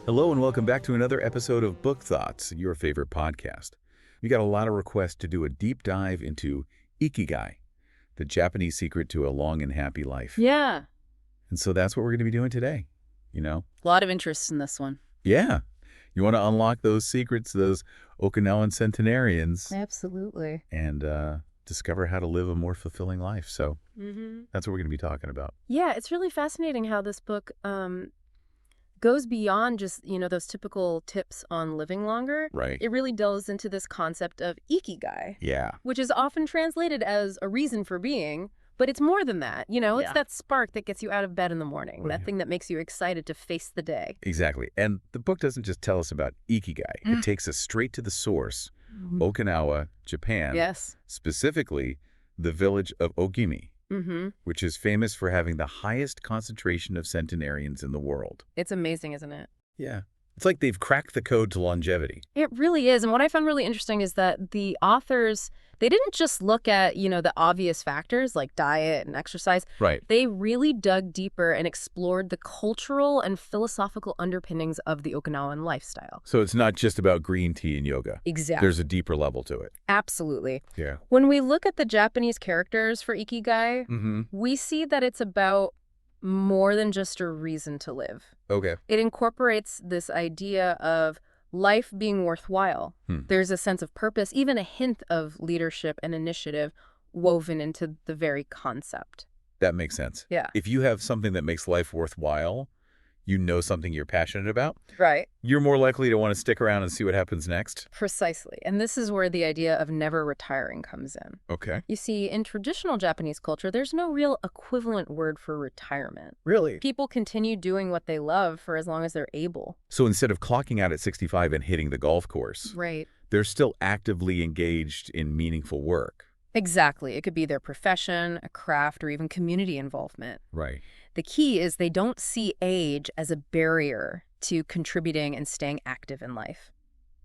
Hello and welcome back to another episode of Book Thoughts, your favorite podcast. We got a lot of requests to do a deep dive into Ikigai, the Japanese secret to a long and happy life. Yeah. And so that's what we're going to be doing today, A lot of interest in this one. Yeah. You want to unlock those secrets, those Okinawan centenarians. Absolutely. And discover how to live a more fulfilling life. So that's what we're going to be talking about. Yeah, it's really fascinating how this book goes beyond just, those typical tips on living longer. Right. It really delves into this concept of Ikigai. Yeah. Which is often translated as a reason for being, but it's more than that. It's that spark that gets you out of bed in the morning, that thing that makes you excited to face the day. Exactly. And the book doesn't just tell us about Ikigai. It takes us straight to the source, Okinawa, Japan. Yes. Specifically, the village of Ogimi, which is famous for having the highest concentration of centenarians in the world. It's amazing, isn't it? Yeah. It's like they've cracked the code to longevity. It really is. And what I found really interesting is that the authors, they didn't just look at, the obvious factors like diet and exercise. Right. They really dug deeper and explored the cultural and philosophical underpinnings of the Okinawan lifestyle. So it's not just about green tea and yoga. Exactly. There's a deeper level to it. Absolutely. Yeah. When we look at the Japanese characters for Ikigai, we see that it's about more than just a reason to live. Okay. It incorporates this idea of life being worthwhile. There's a sense of purpose, even a hint of leadership and initiative woven into the very concept. That makes sense. Yeah. If you have something that makes life worthwhile, something you're passionate about, Right. you're more likely to want to stick around and see what happens next. Precisely. And this is where the idea of never retiring comes in. Okay. You see, in traditional Japanese culture, there's no real equivalent word for retirement. Really? People continue doing what they love for as long as they're able. So instead of clocking out at 65 and hitting the golf course, Right. they're still actively engaged in meaningful work. Exactly. It could be their profession, a craft, or even community involvement. Right. The key is they don't see age as a barrier to contributing and staying active in life.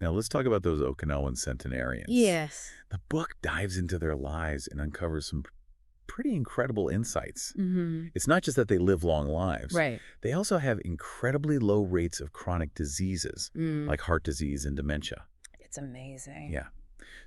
Now let's talk about those Okinawan centenarians. Yes. The book dives into their lives and uncovers some pretty incredible insights. It's not just that they live long lives. Right. They also have incredibly low rates of chronic diseases, like heart disease and dementia. It's amazing. Yeah.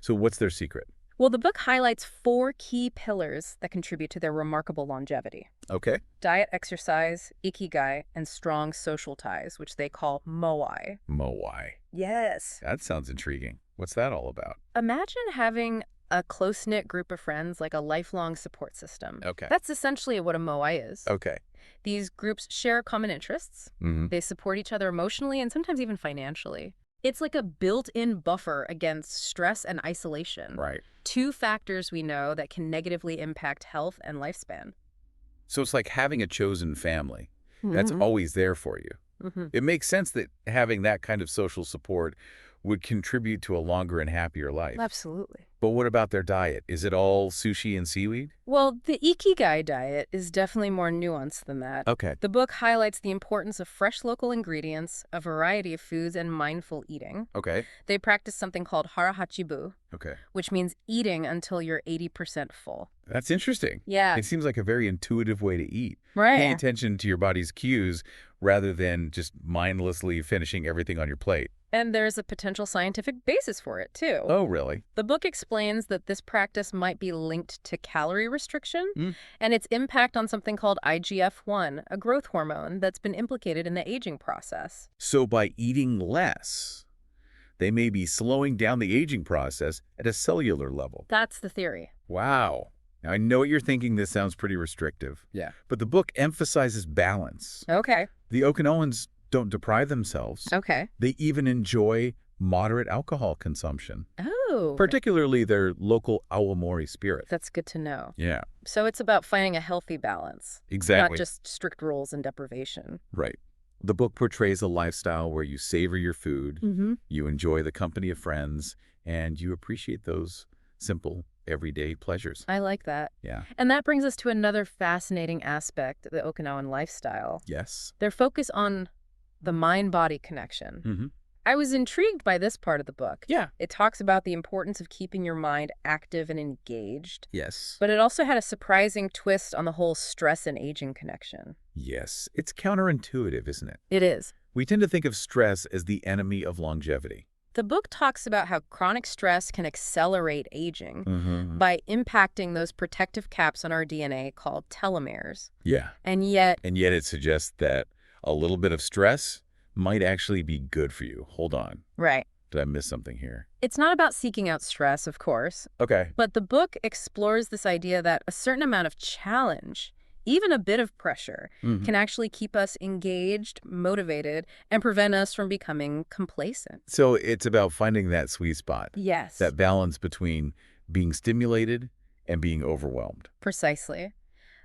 So what's their secret? Well, the book highlights 4 key pillars that contribute to their remarkable longevity. Okay. Diet, exercise, ikigai, and strong social ties, which they call moai. Moai. Yes. That sounds intriguing. What's that all about? Imagine having a close-knit group of friends, like a lifelong support system. Okay. That's essentially what a moai is. Okay. These groups share common interests. They support each other emotionally and sometimes even financially. It's like a built-in buffer against stress and isolation. Right. 2 factors we know that can negatively impact health and lifespan. So it's like having a chosen family. That's always there for you. It makes sense that having that kind of social support would contribute to a longer and happier life. Absolutely. But what about their diet? Is it all sushi and seaweed? Well, the Ikigai diet is definitely more nuanced than that. Okay. The book highlights the importance of fresh local ingredients, a variety of foods, and mindful eating. Okay. They practice something called harahachibu, Okay. which means eating until you're 80% full. That's interesting. Yeah. It seems like a very intuitive way to eat. Right. Paying attention to your body's cues rather than just mindlessly finishing everything on your plate. And there's a potential scientific basis for it, too. Oh, really? The book explains that this practice might be linked to calorie restriction and its impact on something called IGF-1, a growth hormone that's been implicated in the aging process. So by eating less, they may be slowing down the aging process at a cellular level. That's the theory. Wow. Now, I know what you're thinking. This sounds pretty restrictive. Yeah. But the book emphasizes balance. Okay. The Okinawans don't deprive themselves. Okay. They even enjoy moderate alcohol consumption, Oh. particularly their local awamori spirit. That's good to know. Yeah, So it's about finding a healthy balance, exactly. not just strict rules and deprivation. Right. The book portrays a lifestyle where you savor your food, you enjoy the company of friends, and you appreciate those simple, everyday pleasures. I like that. Yeah. And that brings us to another fascinating aspect of the Okinawan lifestyle. Yes. Their focus on the mind-body connection. I was intrigued by this part of the book. Yeah. It talks about the importance of keeping your mind active and engaged. Yes. But it also had a surprising twist on the whole stress and aging connection. Yes. It's counterintuitive, isn't it? It is. We tend to think of stress as the enemy of longevity. The book talks about how chronic stress can accelerate aging Mm-hmm. by impacting those protective caps on our DNA called telomeres. Yeah. And yet, And yet it suggests that a little bit of stress might actually be good for you. Hold on. right, Did I miss something here? it's not about seeking out stress, of course, Okay. but the book explores this idea that a certain amount of challenge, even a bit of pressure, Mhm. can actually keep us engaged, motivated, and prevent us from becoming complacent. So it's about finding that sweet spot, Yes, that balance between being stimulated and being overwhelmed. precisely.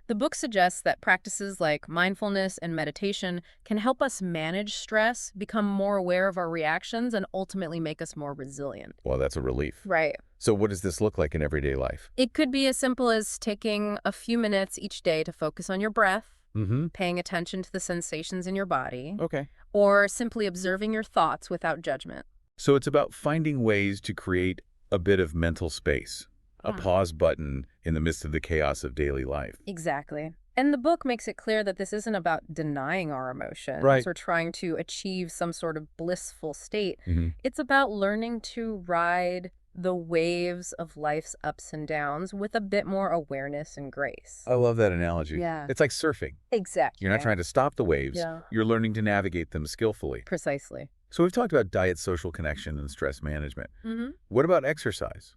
The book suggests that practices like mindfulness and meditation can help us manage stress, become more aware of our reactions, and ultimately make us more resilient. Well, that's a relief. Right. So what does this look like in everyday life? It could be as simple as taking a few minutes each day to focus on your breath, Mm-hmm. paying attention to the sensations in your body, Okay. or simply observing your thoughts without judgment. So it's about finding ways to create a bit of mental space, a Yeah. pause button in the midst of the chaos of daily life. Exactly. And the book makes it clear that this isn't about denying our emotions Right. or trying to achieve some sort of blissful state. Mm-hmm. It's about learning to ride the waves of life's ups and downs with a bit more awareness and grace. I love that analogy. Yeah. It's like surfing. Exactly. You're not trying to stop the waves. Yeah. You're learning to navigate them skillfully. Precisely. So we've talked about diet, social connection, and stress management. Mm-hmm. What about exercise?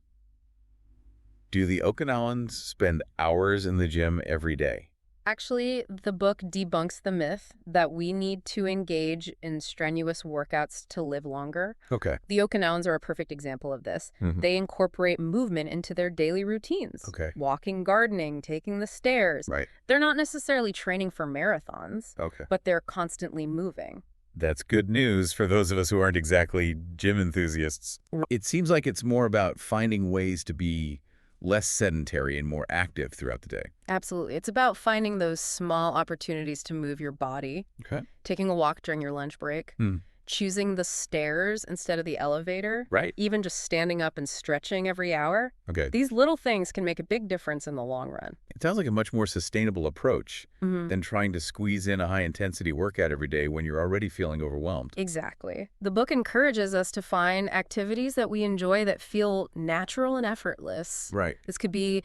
Do the Okinawans spend hours in the gym every day? Actually, the book debunks the myth that we need to engage in strenuous workouts to live longer. Okay. The Okinawans are a perfect example of this. Mhm. They incorporate movement into their daily routines. Okay. Walking, gardening, taking the stairs. Right. They're not necessarily training for marathons, Okay. but they're constantly moving. That's good news for those of us who aren't exactly gym enthusiasts. It seems like it's more about finding ways to be less sedentary and more active throughout the day. Absolutely. It's about finding those small opportunities to move your body, Okay. taking a walk during your lunch break, choosing the stairs instead of the elevator, Right. even just standing up and stretching every hour. Okay. These little things can make a big difference in the long run. It sounds like a much more sustainable approach Mm-hmm. than trying to squeeze in a high-intensity workout every day when you're already feeling overwhelmed. Exactly. The book encourages us to find activities that we enjoy that feel natural and effortless. Right. This could be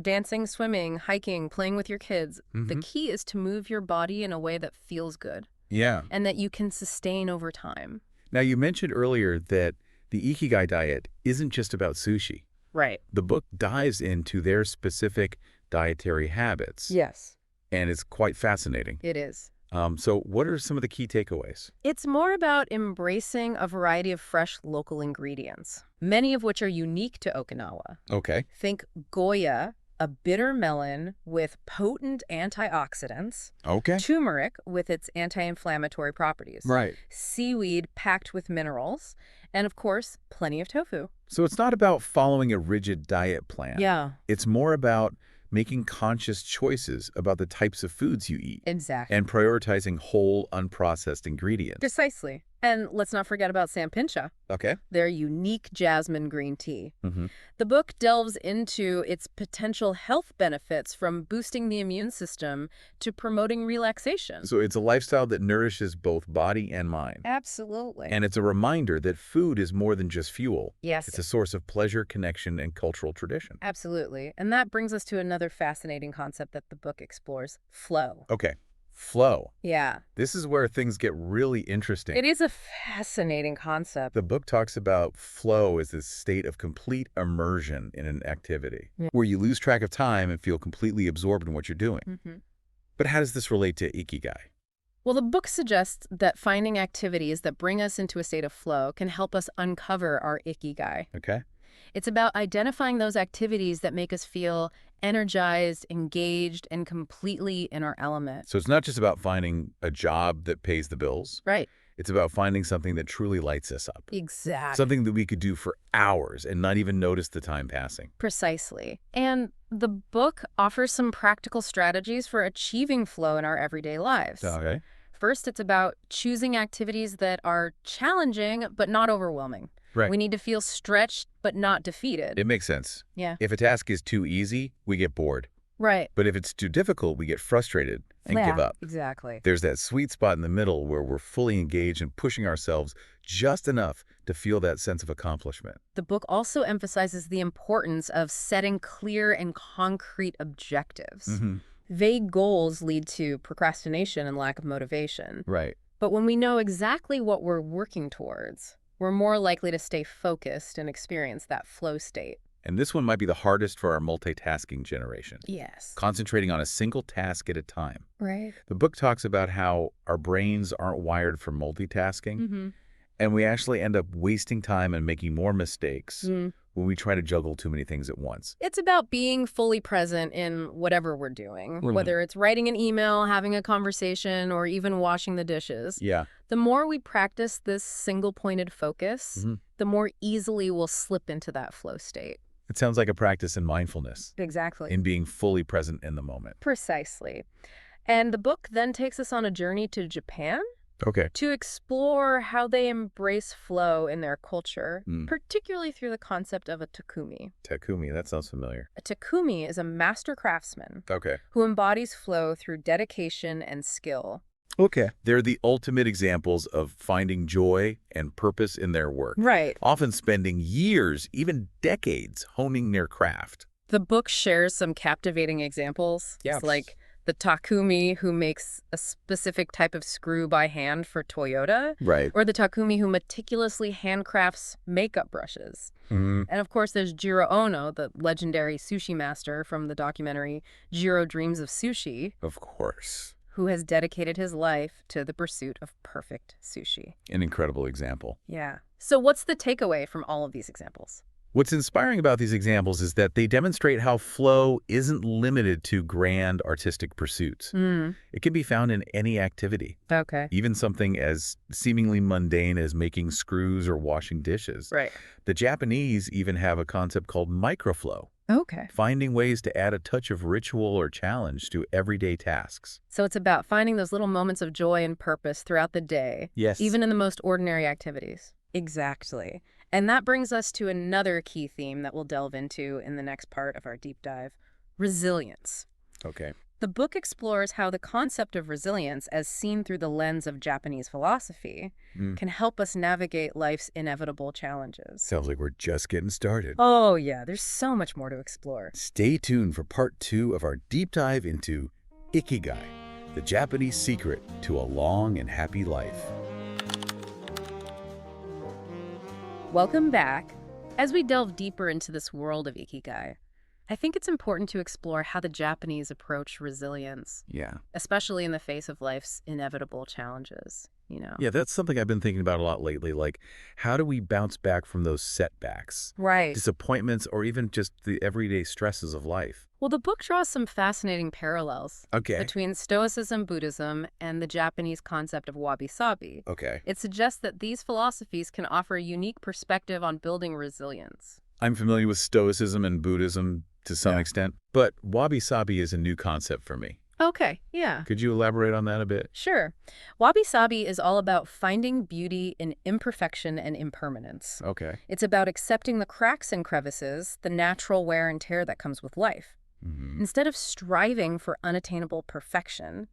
dancing, swimming, hiking, playing with your kids. The Mhm. key is to move your body in a way that feels good Yeah. and that you can sustain over time. Now, you mentioned earlier that the Ikigai diet isn't just about sushi. Right. The book dives into their specific dietary habits, Yes, and it's quite fascinating. it is. So what are some of the key takeaways? It's more about embracing a variety of fresh local ingredients, many of which are unique to Okinawa. Okay. Think Goya, a bitter melon with potent antioxidants, Okay. turmeric with its anti-inflammatory properties, Right. seaweed packed with minerals, and of course, plenty of tofu. So it's not about following a rigid diet plan. Yeah, It's more about making conscious choices about the types of foods you eat exactly. and prioritizing whole, unprocessed ingredients. Precisely. And let's not forget about Sampincha, Okay. their unique jasmine green tea. Mm-hmm. The book delves into its potential health benefits from boosting the immune system to promoting relaxation. So it's a lifestyle that nourishes both body and mind. Absolutely. And it's a reminder that food is more than just fuel. Yes, It's a source of pleasure, connection, and cultural tradition. absolutely. And that brings us to another fascinating concept that the book explores, flow. Okay. Flow. Yeah, This is where things get really interesting. it is a fascinating concept. The book talks about flow as this state of complete immersion in an activity, Yeah. where you lose track of time and feel completely absorbed in what you're doing. Mhm. But how does this relate to Ikigai? Well, the book suggests that finding activities that bring us into a state of flow can help us uncover our Ikigai. Okay. It's about identifying those activities that make us feel energized, engaged, and completely in our element. So it's not just about finding a job that pays the bills. Right. It's about finding something that truly lights us up. Exactly. Something that we could do for hours and not even notice the time passing. Precisely. And the book offers some practical strategies for achieving flow in our everyday lives. Okay. First, it's about choosing activities that are challenging but not overwhelming. Right. We need to feel stretched but not defeated. It makes sense. Yeah. If a task is too easy, we get bored. Right. But if it's too difficult, we get frustrated, and give up. Exactly. There's that sweet spot in the middle where we're fully engaged and pushing ourselves just enough to feel that sense of accomplishment. The book also emphasizes the importance of setting clear and concrete objectives. Vague goals lead to procrastination and lack of motivation. Right. But when we know exactly what we're working towards, we're more likely to stay focused and experience that flow state. And this one might be the hardest for our multitasking generation. Yes. Concentrating on a single task at a time. Right. The book talks about how our brains aren't wired for multitasking, and we actually end up wasting time and making more mistakes when we try to juggle too many things at once. It's about being fully present in whatever we're doing, whether it's writing an email, having a conversation, or even washing the dishes. Yeah. The more we practice this single-pointed focus, the more easily we'll slip into that flow state. It sounds like a practice in mindfulness, Exactly. in being fully present in the moment. Precisely. And the book then takes us on a journey to Japan Okay. to explore how they embrace flow in their culture, particularly through the concept of a takumi. Takumi, that sounds familiar. A takumi is a master craftsman Okay. who embodies flow through dedication and skill. Okay. They're the ultimate examples of finding joy and purpose in their work. Right. Often spending years, even decades, honing their craft. The book shares some captivating examples. Yeah. It's like the takumi who makes a specific type of screw by hand for Toyota, Right. or the takumi who meticulously handcrafts makeup brushes. And of course, there's Jiro Ono, the legendary sushi master from the documentary Jiro Dreams of Sushi, Of course. who has dedicated his life to the pursuit of perfect sushi. An incredible example. Yeah. So what's the takeaway from all of these examples? What's inspiring about these examples is that they demonstrate how flow isn't limited to grand artistic pursuits. It can be found in any activity, Okay. even something as seemingly mundane as making screws or washing dishes. Right. The Japanese even have a concept called microflow, Okay. finding ways to add a touch of ritual or challenge to everyday tasks. So it's about finding those little moments of joy and purpose throughout the day, Yes. even in the most ordinary activities. Exactly. And that brings us to another key theme that we'll delve into in the next part of our deep dive: resilience. Okay. The book explores how the concept of resilience, as seen through the lens of Japanese philosophy, can help us navigate life's inevitable challenges. Sounds like we're just getting started. Oh, yeah, there's so much more to explore. Stay tuned for part 2 of our deep dive into Ikigai, the Japanese secret to a long and happy life. Welcome back. As we delve deeper into this world of Ikigai, I think it's important to explore how the Japanese approach resilience, Yeah. especially in the face of life's inevitable challenges, Yeah, that's something I've been thinking about a lot lately. Like, how do we bounce back from those setbacks, Right. disappointments, or even just the everyday stresses of life? Well, the book draws some fascinating parallels Okay. between Stoicism, Buddhism, and the Japanese concept of wabi-sabi. Okay. It suggests that these philosophies can offer a unique perspective on building resilience. I'm familiar with Stoicism and Buddhism to some extent, but wabi-sabi is a new concept for me. Okay, yeah. Could you elaborate on that a bit? Sure. Wabi-sabi is all about finding beauty in imperfection and impermanence. Okay. It's about accepting the cracks and crevices, the natural wear and tear that comes with life. Instead of striving for unattainable perfection,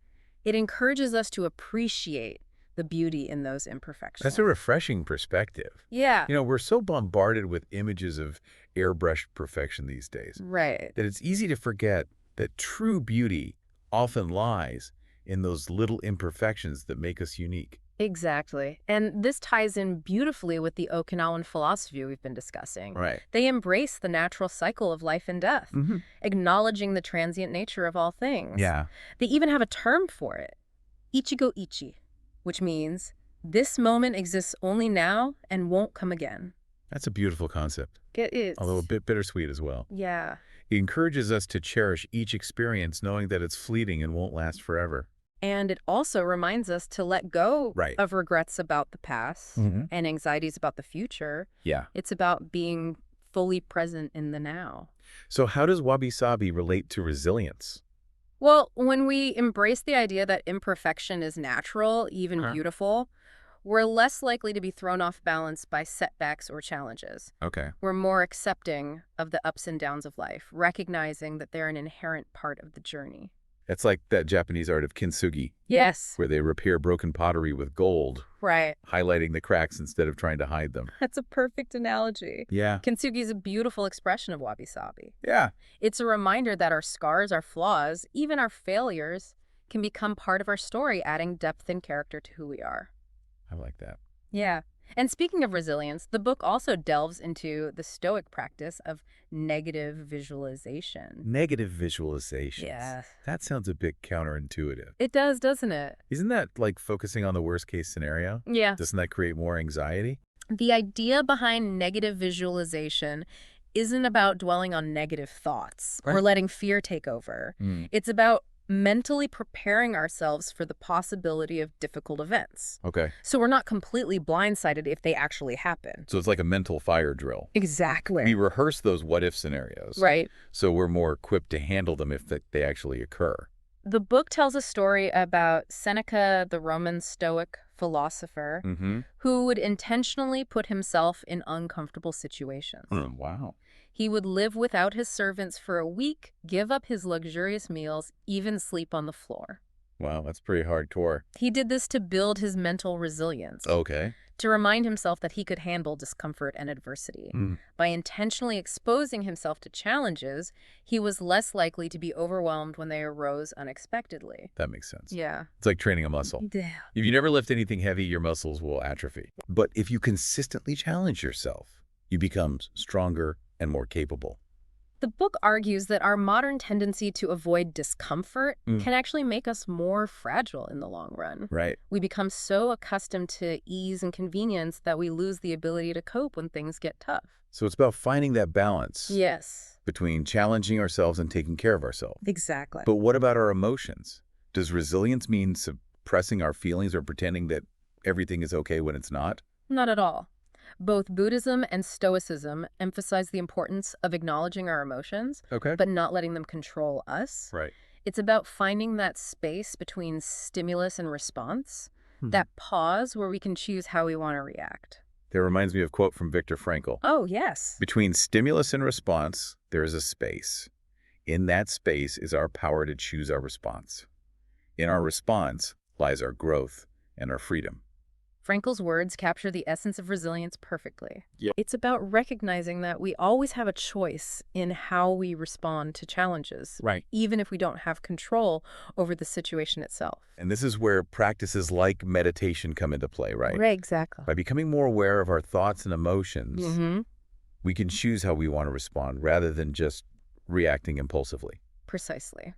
it encourages us to appreciate the beauty in those imperfections. That's a refreshing perspective. Yeah. We're so bombarded with images of airbrushed perfection these days Right. that it's easy to forget that true beauty often lies in those little imperfections that make us unique. Exactly. And this ties in beautifully with the Okinawan philosophy we've been discussing. Right. They embrace the natural cycle of life and death, acknowledging the transient nature of all things. Yeah. They even have a term for it, Ichigo Ichi, which means this moment exists only now and won't come again. That's a beautiful concept, It is. although a bit bittersweet as well. Yeah. It encourages us to cherish each experience knowing that it's fleeting and won't last forever. And it also reminds us to let go Right. of regrets about the past and anxieties about the future. Yeah. It's about being fully present in the now. So how does wabi-sabi relate to resilience? Well, when we embrace the idea that imperfection is natural, even beautiful, we're less likely to be thrown off balance by setbacks or challenges. Okay. We're more accepting of the ups and downs of life, recognizing that they're an inherent part of the journey. It's like that Japanese art of kintsugi, Yes. where they repair broken pottery with gold, Right. highlighting the cracks instead of trying to hide them. That's a perfect analogy. Yeah. Kintsugi is a beautiful expression of wabi-sabi. Yeah. It's a reminder that our scars, our flaws, even our failures can become part of our story, adding depth and character to who we are. I like that. Yeah. And speaking of resilience, the book also delves into the Stoic practice of negative visualization. Negative visualizations. Yes. That sounds a bit counterintuitive. It does, doesn't it? Isn't that like focusing on the worst case scenario? Yeah. Doesn't that create more anxiety? The idea behind negative visualization isn't about dwelling on negative thoughts or Right. letting fear take over. It's about mentally preparing ourselves for the possibility of difficult events. Okay. So we're not completely blindsided if they actually happen. So it's like a mental fire drill. We Exactly. rehearse those what-if scenarios. Right. So we're more equipped to handle them if they actually occur. The book tells a story about Seneca, the Roman Stoic philosopher, Mm-hmm. who would intentionally put himself in uncomfortable situations. Wow. He would live without his servants for a week, give up his luxurious meals, even sleep on the floor. Wow, that's pretty hardcore. He did this to build his mental resilience, Okay. to remind himself that he could handle discomfort and adversity. By intentionally exposing himself to challenges, he was less likely to be overwhelmed when they arose unexpectedly. That makes sense. Yeah. It's like training a muscle. Yeah. If you never lift anything heavy, your muscles will atrophy. But if you consistently challenge yourself, you become stronger and more capable. The book argues that our modern tendency to avoid discomfort can actually make us more fragile in the long run. Right. We become so accustomed to ease and convenience that we lose the ability to cope when things get tough. So it's about finding that balance Yes. between challenging ourselves and taking care of ourselves. Exactly. But what about our emotions? Does resilience mean suppressing our feelings or pretending that everything is okay when it's not? Not at all. Both Buddhism and Stoicism emphasize the importance of acknowledging our emotions, Okay. but not letting them control us. Right. It's about finding that space between stimulus and response, that pause where we can choose how we want to react. That reminds me of a quote from Viktor Frankl. Oh, yes. Between stimulus and response, there is a space. In that space is our power to choose our response. In our response lies our growth and our freedom. Frankl's words capture the essence of resilience perfectly. Yep. It's about recognizing that we always have a choice in how we respond to challenges, Right. even if we don't have control over the situation itself. And this is where practices like meditation come into play, right? Right, exactly. By becoming more aware of our thoughts and emotions, we can choose how we want to respond rather than just reacting impulsively. Precisely.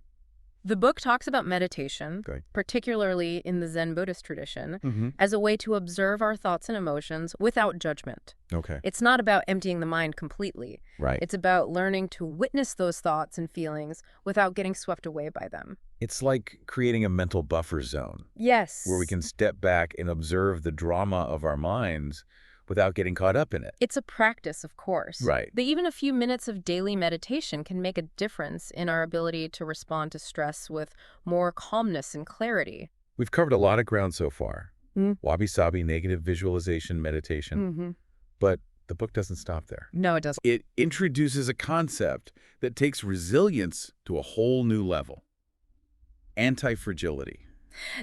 The book talks about meditation, Okay. particularly in the Zen Buddhist tradition, Mm-hmm. as a way to observe our thoughts and emotions without judgment. Okay. It's not about emptying the mind completely. Right. It's about learning to witness those thoughts and feelings without getting swept away by them. It's like creating a mental buffer zone Yes. where we can step back and observe the drama of our minds without getting caught up in it. It's a practice, of course. Right. But even a few minutes of daily meditation can make a difference in our ability to respond to stress with more calmness and clarity. We've covered a lot of ground so far. Mm. Wabi-sabi, negative visualization, meditation. But the book doesn't stop there. No, it doesn't. It introduces a concept that takes resilience to a whole new level. Anti-fragility.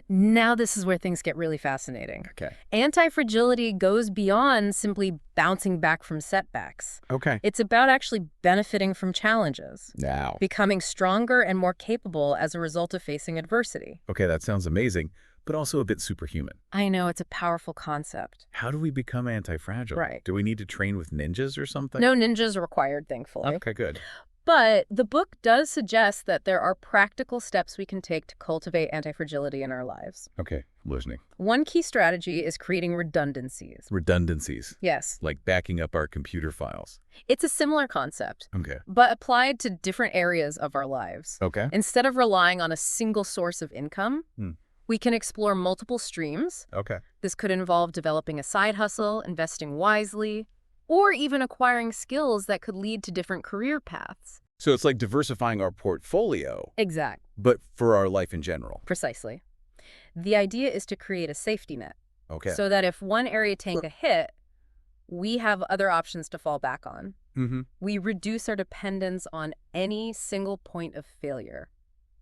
Now this is where things get really fascinating. Okay. Anti-fragility goes beyond simply bouncing back from setbacks. Okay. It's about actually benefiting from challenges, Now. becoming stronger and more capable as a result of facing adversity. Okay, that sounds amazing, but also a bit superhuman. I know, it's a powerful concept. How do we become anti-fragile? Right. Do we need to train with ninjas or something? No ninjas required, thankfully. Okay, good. But the book does suggest that there are practical steps we can take to cultivate anti-fragility in our lives. Okay, listening. One key strategy is creating redundancies. Redundancies, Yes, like backing up our computer files. it's a similar concept, Okay. but applied to different areas of our lives. Okay. Instead of relying on a single source of income, we can explore multiple streams. Okay. This could involve developing a side hustle, investing wisely, or even acquiring skills that could lead to different career paths. So it's like diversifying our portfolio, Exact. but for our life in general. Precisely. The idea is to create a safety net. Okay. So that if one area takes a hit, we have other options to fall back on. Mm-hmm. We reduce our dependence on any single point of failure.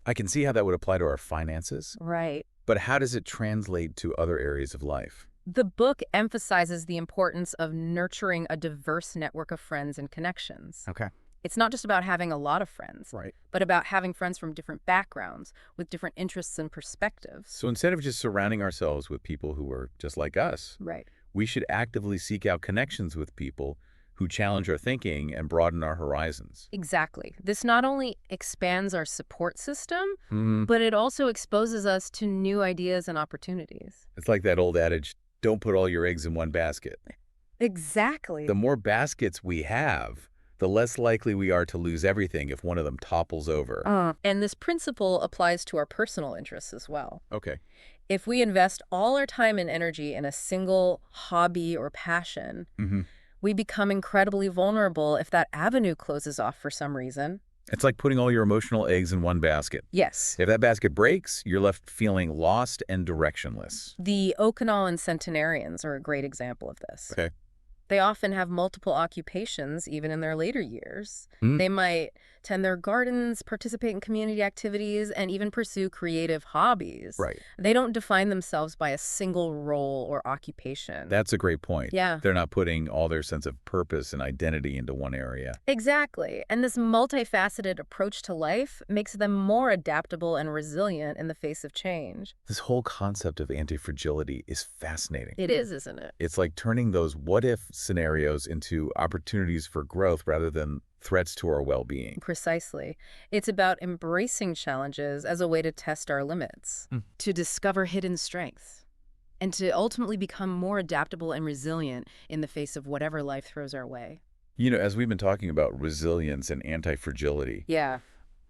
I can see how that would apply to our finances, Right. but how does it translate to other areas of life? The book emphasizes the importance of nurturing a diverse network of friends and connections. Okay. It's not just about having a lot of friends, Right. but about having friends from different backgrounds with different interests and perspectives. So instead of just surrounding ourselves with people who are just like us, Right. we should actively seek out connections with people who challenge our thinking and broaden our horizons. Exactly. This not only expands our support system, Hmm. but it also exposes us to new ideas and opportunities. It's like that old adage, don't put all your eggs in one basket. Exactly. The more baskets we have, the less likely we are to lose everything if one of them topples over. And this principle applies to our personal interests as well. Okay. If we invest all our time and energy in a single hobby or passion, Hmm. we become incredibly vulnerable if that avenue closes off for some reason. It's like putting all your emotional eggs in one basket. Yes. If that basket breaks, you're left feeling lost and directionless. The Okinawan centenarians are a great example of this. Okay. They often have multiple occupations, even in their later years. Mm. They might tend their gardens, participate in community activities, and even pursue creative hobbies. Right. They don't define themselves by a single role or occupation. That's a great point. Yeah. They're not putting all their sense of purpose and identity into one area. Exactly. And this multifaceted approach to life makes them more adaptable and resilient in the face of change. This whole concept of anti-fragility is fascinating. It is, isn't it? It's like turning those what-if scenarios into opportunities for growth rather than threats to our well-being. Precisely. It's about embracing challenges as a way to test our limits, to discover hidden strengths, and to ultimately become more adaptable and resilient in the face of whatever life throws our way. You know, as we've been talking about resilience and anti-fragility, Yeah.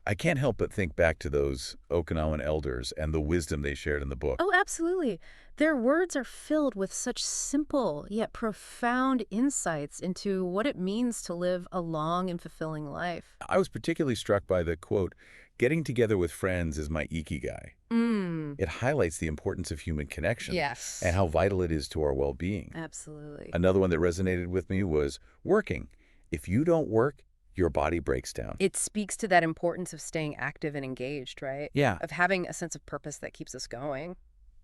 I can't help but think back to those Okinawan elders and the wisdom they shared in the book. Oh, absolutely. Their words are filled with such simple yet profound insights into what it means to live a long and fulfilling life. I was particularly struck by the quote, "Getting together with friends is my Ikigai." It highlights the importance of human connection Yes. and how vital it is to our well-being. Absolutely. Another one that resonated with me was working. If you don't work, your body breaks down. It speaks to that importance of staying active and engaged, right? Yeah. Of having a sense of purpose that keeps us going.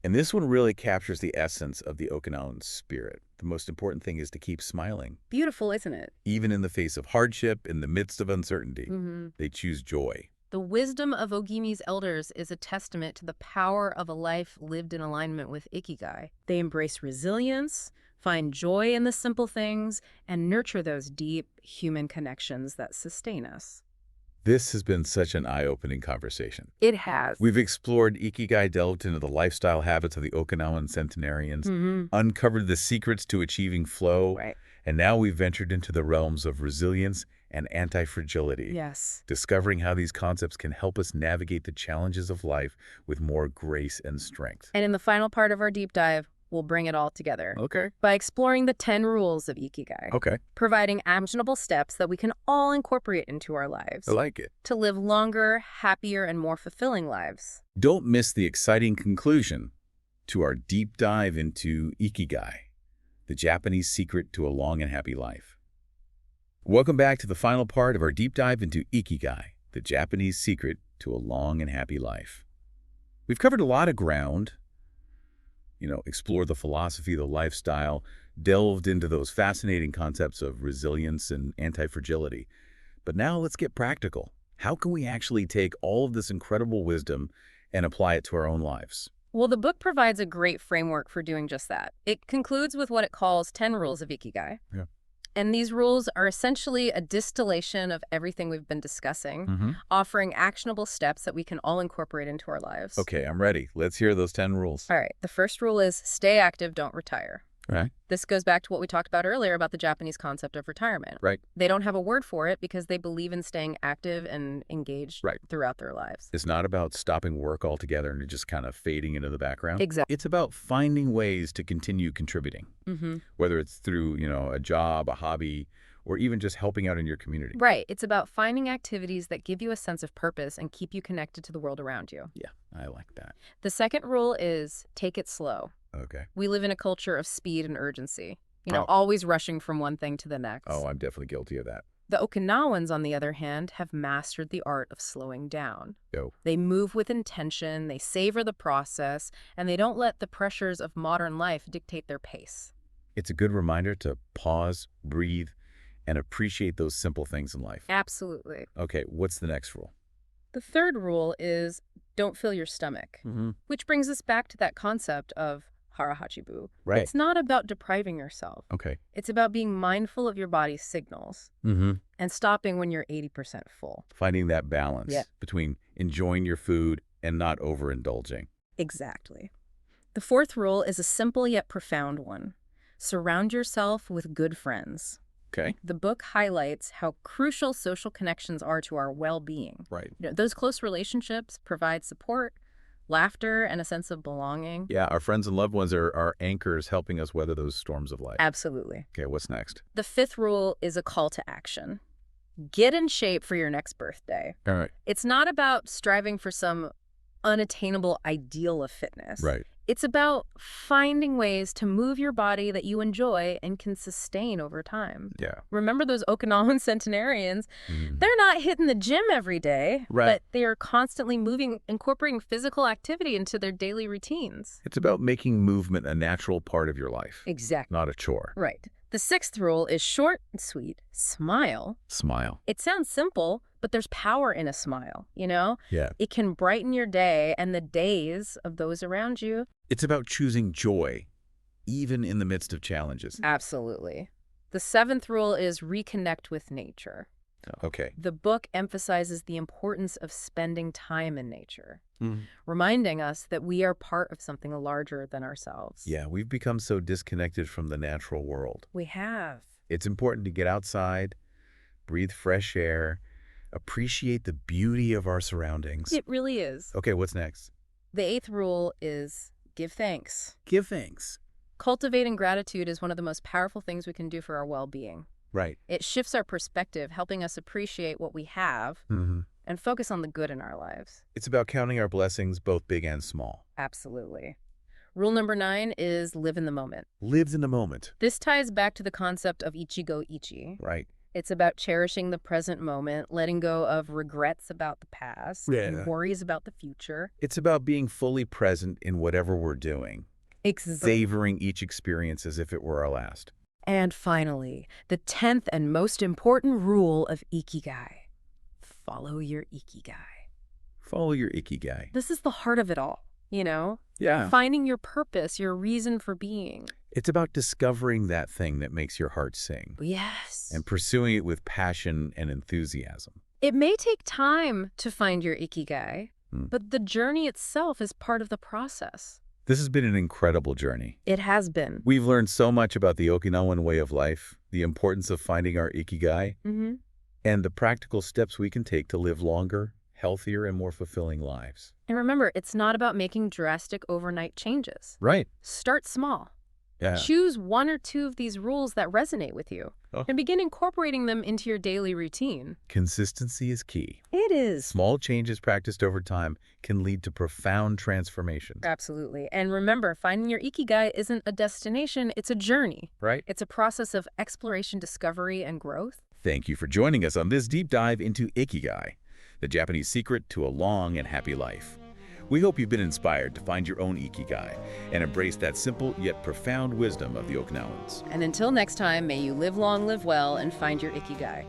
And this one really captures the essence of the Okinawan spirit. The most important thing is to keep smiling. Beautiful, isn't it? Even in the face of hardship, in the midst of uncertainty, they choose joy. The wisdom of Ogimi's elders is a testament to the power of a life lived in alignment with Ikigai. They embrace resilience, find joy in the simple things, and nurture those deep human connections that sustain us. This has been such an eye-opening conversation. It has. We've explored Ikigai, delved into the lifestyle habits of the Okinawan centenarians, uncovered the secrets to achieving flow, Right. and now we've ventured into the realms of resilience and anti-fragility, Yes. discovering how these concepts can help us navigate the challenges of life with more grace and strength. And in the final part of our deep dive, we'll bring it all together Okay. by exploring the 10 rules of Ikigai, Okay. providing actionable steps that we can all incorporate into our lives I like it. to live longer, happier, and more fulfilling lives. Don't miss the exciting conclusion to our deep dive into Ikigai, the Japanese secret to a long and happy life. Welcome back to the final part of our deep dive into Ikigai, the Japanese secret to a long and happy life. We've covered a lot of ground, explored the philosophy, the lifestyle, delved into those fascinating concepts of resilience and anti-fragility. But now let's get practical. How can we actually take all of this incredible wisdom and apply it to our own lives? Well, the book provides a great framework for doing just that. It concludes with what it calls 10 rules of Ikigai. Yeah. And these rules are essentially a distillation of everything we've been discussing, offering actionable steps that we can all incorporate into our lives. Okay, I'm ready. Let's hear those 10 rules. All right. The first rule is stay active, don't retire. Right. This goes back to what we talked about earlier about the Japanese concept of retirement. Right. They don't have a word for it because they believe in staying active and engaged throughout their lives. It's not about stopping work altogether and just kind of fading into the background. Exactly. It's about finding ways to continue contributing, whether it's through, a job, a hobby, or even just helping out in your community. Right. It's about finding activities that give you a sense of purpose and keep you connected to the world around you. Yeah, I like that. The second rule is take it slow. Okay. We live in a culture of speed and urgency, Oh. always rushing from one thing to the next. Oh, I'm definitely guilty of that. The Okinawans, on the other hand, have mastered the art of slowing down. Go. They move with intention, they savor the process, and they don't let the pressures of modern life dictate their pace. It's a good reminder to pause, breathe, and appreciate those simple things in life. Absolutely. Okay, what's the next rule? The third rule is don't fill your stomach, which brings us back to that concept of harahachibu. Right. It's not about depriving yourself. Okay. It's about being mindful of your body's signals and stopping when you're 80% full. Finding that balance Yeah. between enjoying your food and not overindulging. Exactly. The fourth rule is a simple yet profound one. Surround yourself with good friends. Okay. The book highlights how crucial social connections are to our well-being. Right. Those close relationships provide support, laughter, and a sense of belonging. Yeah, our friends and loved ones are anchors helping us weather those storms of life. Absolutely. Okay, what's next? The fifth rule is a call to action. Get in shape for your next birthday. All right. It's not about striving for some unattainable ideal of fitness. Right. It's about finding ways to move your body that you enjoy and can sustain over time. Yeah. Remember those Okinawan centenarians? They're not hitting the gym every day, Right. but they are constantly moving, incorporating physical activity into their daily routines. It's about making movement a natural part of your life, Exactly. not a chore. Right. The sixth rule is short and sweet. Smile. Smile. It sounds simple, but there's power in a smile, you know? Yeah. It can brighten your day and the days of those around you. It's about choosing joy, even in the midst of challenges. Absolutely. The seventh rule is reconnect with nature. Okay. The book emphasizes the importance of spending time in nature, reminding us that we are part of something larger than ourselves. Yeah, we've become so disconnected from the natural world. We have. It's important to get outside, breathe fresh air, appreciate the beauty of our surroundings. It really is. Okay, what's next? The eighth rule is give thanks. Give thanks. Cultivating gratitude is one of the most powerful things we can do for our well-being. Right. It shifts our perspective, helping us appreciate what we have and focus on the good in our lives. It's about counting our blessings, both big and small. Absolutely. Rule number 9 is live in the moment. Live in the moment. This ties back to the concept of Ichigo. Right. It's about cherishing the present moment, letting go of regrets about the past, and worries about the future. It's about being fully present in whatever we're doing, savoring each experience as if it were our last. And finally, the 10th and most important rule of Ikigai. Follow your Ikigai. Follow your Ikigai. This is the heart of it all, you know? Yeah. Finding your purpose, your reason for being. It's about discovering that thing that makes your heart sing. Yes. And pursuing it with passion and enthusiasm. It may take time to find your Ikigai, but the journey itself is part of the process. This has been an incredible journey. It has been. We've learned so much about the Okinawan way of life, the importance of finding our Ikigai, and the practical steps we can take to live longer, healthier, and more fulfilling lives. And remember, it's not about making drastic overnight changes. Right. Start small. Yeah. Choose one or two of these rules that resonate with you and begin incorporating them into your daily routine. Consistency is key. It is. Small changes practiced over time can lead to profound transformations. Absolutely. And remember, finding your Ikigai isn't a destination, it's a journey. Right? It's a process of exploration, discovery, and growth. Thank you for joining us on this deep dive into Ikigai, the Japanese secret to a long and happy life. We hope you've been inspired to find your own Ikigai and embrace that simple yet profound wisdom of the Okinawans. And until next time, may you live long, live well, and find your Ikigai.